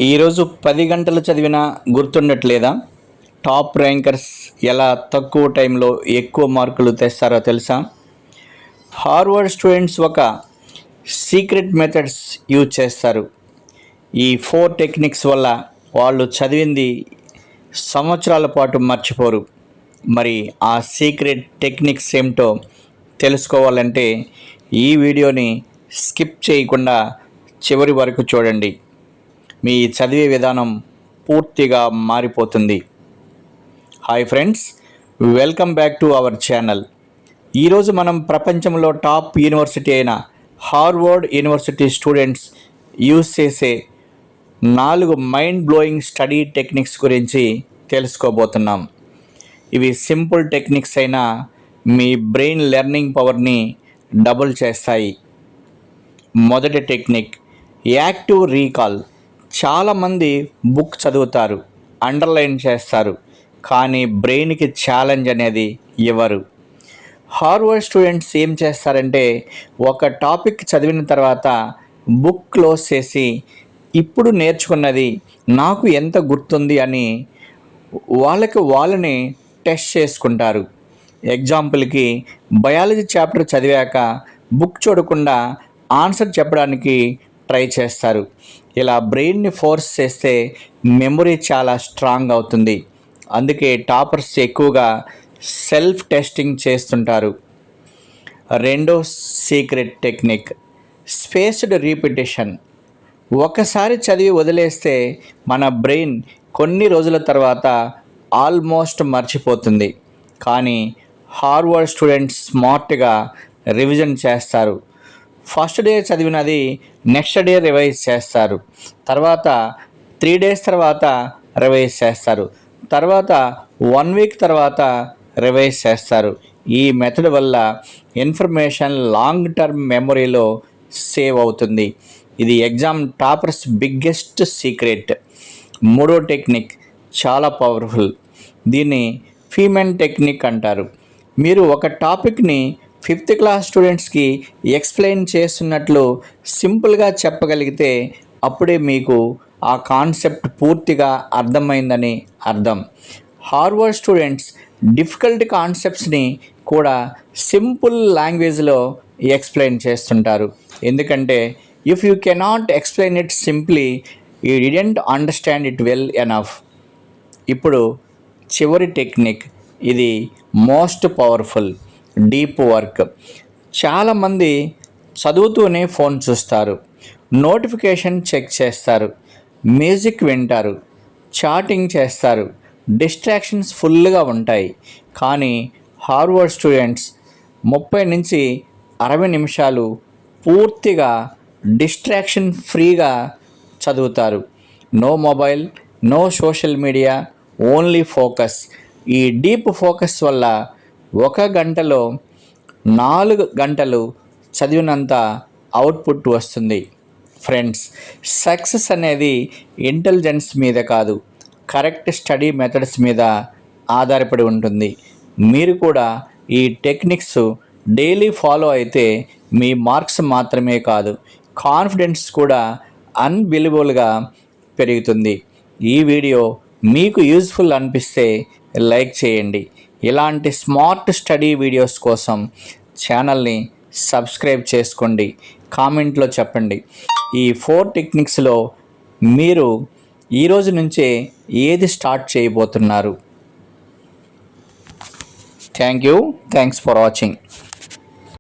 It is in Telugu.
ఈరోజు 10 గంటలు చదివినా గుర్తుండట్లేదా? టాప్ ర్యాంకర్స్ ఎలా తక్కువ టైంలో ఎక్కువ మార్కులు తెస్తారో తెలుసా? హార్వర్డ్ స్టూడెంట్స్ ఒక సీక్రెట్ మెథడ్స్ యూజ్ చేస్తారు. ఈ 4 టెక్నిక్స్ వల్ల వాళ్ళు చదివింది సంవత్సరాల పాటు మర్చిపోరు. మరి ఆ సీక్రెట్ టెక్నిక్స్ ఏమిటో తెలుసుకోవాలంటే ఈ వీడియోని స్కిప్ చేయకుండా చివరి వరకు చూడండి. మీ చదివే విధానం పూర్తిగా మారిపోతుంది. Hi friends, welcome back to our channel. ఈరోజు మనం ప్రపంచంలో టాప్ యూనివర్సిటీ అయిన హార్వర్డ్ యూనివర్సిటీ స్టూడెంట్స్ యూజ్ చేసే 4 మైండ్ బ్లోయింగ్ స్టడీ టెక్నిక్స్ గురించి తెలుసుకోబోతున్నాం. ఇవి సింపుల్ టెక్నిక్స్ అయినా మీ బ్రెయిన్ లెర్నింగ్ పవర్ని డబుల్ చేస్తాయి. మొదటి టెక్నిక్ యాక్టివ్ రీకాల్. చాలామంది బుక్ చదువుతారు, అండర్లైన్ చేస్తారు, కానీ బ్రెయిన్కి ఛాలెంజ్ అనేది ఇవ్వరు. హార్వర్డ్ స్టూడెంట్స్ ఏం చేస్తారంటే ఒక టాపిక్ చదివిన తర్వాత బుక్ క్లోజ్ చేసి ఇప్పుడు నేర్చుకున్నది నాకు ఎంత గుర్తుంది అని వాళ్ళని టెస్ట్ చేసుకుంటారు. ఎగ్జాంపుల్కి బయాలజీ చాప్టర్ చదివాక బుక్ చూడకుండా ఆన్సర్ చెప్పడానికి ట్రై చేస్తారు. ఇలా బ్రెయిన్ని ఫోర్స్ చేస్తే మెమొరీ చాలా స్ట్రాంగ్ అవుతుంది. అందుకే టాపర్స్ ఎక్కువగా సెల్ఫ్ టెస్టింగ్ చేస్తుంటారు. రెండో సీక్రెట్ టెక్నిక్ స్పేస్డ్ రీపిటేషన్. ఒకసారి చదివి వదిలేస్తే మన బ్రెయిన్ కొన్ని రోజుల తర్వాత ఆల్మోస్ట్ మర్చిపోతుంది. కానీ హార్వర్డ్ స్టూడెంట్స్ స్మార్ట్గా రివిజన్ చేస్తారు. ఫస్ట్ డే చదివినది నెక్స్ట్ డే రివైజ్ చేస్తారు, తర్వాత 3 days తర్వాత రివైజ్ చేస్తారు, తర్వాత 1 week తర్వాత రివైజ్ చేస్తారు. ఈ మెథడ్ వల్ల ఇన్ఫర్మేషన్ లాంగ్ టర్మ్ మెమొరీలో సేవ్ అవుతుంది. ఇది ఎగ్జామ్ టాపర్స్ బిగ్గెస్ట్ సీక్రెట్. మూడో టెక్నిక్ చాలా పవర్ఫుల్. దీన్ని ఫీమెన్ టెక్నిక్ అంటారు. మీరు ఒక టాపిక్ని 5th క్లాస్ స్టూడెంట్స్కి ఎక్స్ప్లెయిన్ చేస్తున్నట్లు సింపుల్గా చెప్పగలిగితే అప్పుడే మీకు ఆ కాన్సెప్ట్ పూర్తిగా అర్థమైందని అర్థం. హార్వర్డ్ స్టూడెంట్స్ డిఫికల్ట్ కాన్సెప్ట్స్ని కూడా సింపుల్ లాంగ్వేజ్లో ఎక్స్ప్లెయిన్ చేస్తుంటారు. ఎందుకంటే if you cannot explain it simply you didn't understand it well enough. ఇప్పుడు చివరి టెక్నిక్, ఇది మోస్ట్ పవర్ఫుల్, డీప్ వర్క్. చాలామంది చదువుతూనే ఫోన్ చూస్తారు, నోటిఫికేషన్ చెక్ చేస్తారు, మ్యూజిక్ వింటారు, చాటింగ్ చేస్తారు, డిస్ట్రాక్షన్స్ ఫుల్గా ఉంటాయి. కానీ హార్వర్డ్ స్టూడెంట్స్ 30 నుంచి 60 నిమిషాలు పూర్తిగా డిస్ట్రాక్షన్ ఫ్రీగా చదువుతారు. No mobile, no social media, only focus. ఈ డీప్ ఫోకస్ వల్ల 1 గంటలో 4 గంటలు చదివినంత అవుట్పుట్ వస్తుంది. ఫ్రెండ్స్, సక్సెస్ అనేది ఇంటెలిజెన్స్ మీద కాదు, కరెక్ట్ స్టడీ మెథడ్స్ మీద ఆధారపడి ఉంటుంది. మీరు కూడా ఈ టెక్నిక్స్ డైలీ ఫాలో అయితే మీ మార్క్స్ మాత్రమే కాదు, కాన్ఫిడెన్స్ కూడా అన్బిలీవబుల్గా పెరుగుతుంది. ఈ వీడియో మీకు యూజ్ఫుల్ అనిపిస్తే లైక్ చేయండి. ఇలాంటి స్మార్ట్ స్టడీ వీడియోస్ కోసం ఛానల్ని సబ్స్క్రైబ్ చేసుకోండి. కామెంట్లో చెప్పండి, ఈ 4 టెక్నిక్స్లో మీరు ఈరోజు నుంచే ఏది స్టార్ట్ చేయబోతున్నారు? Thanks for watching.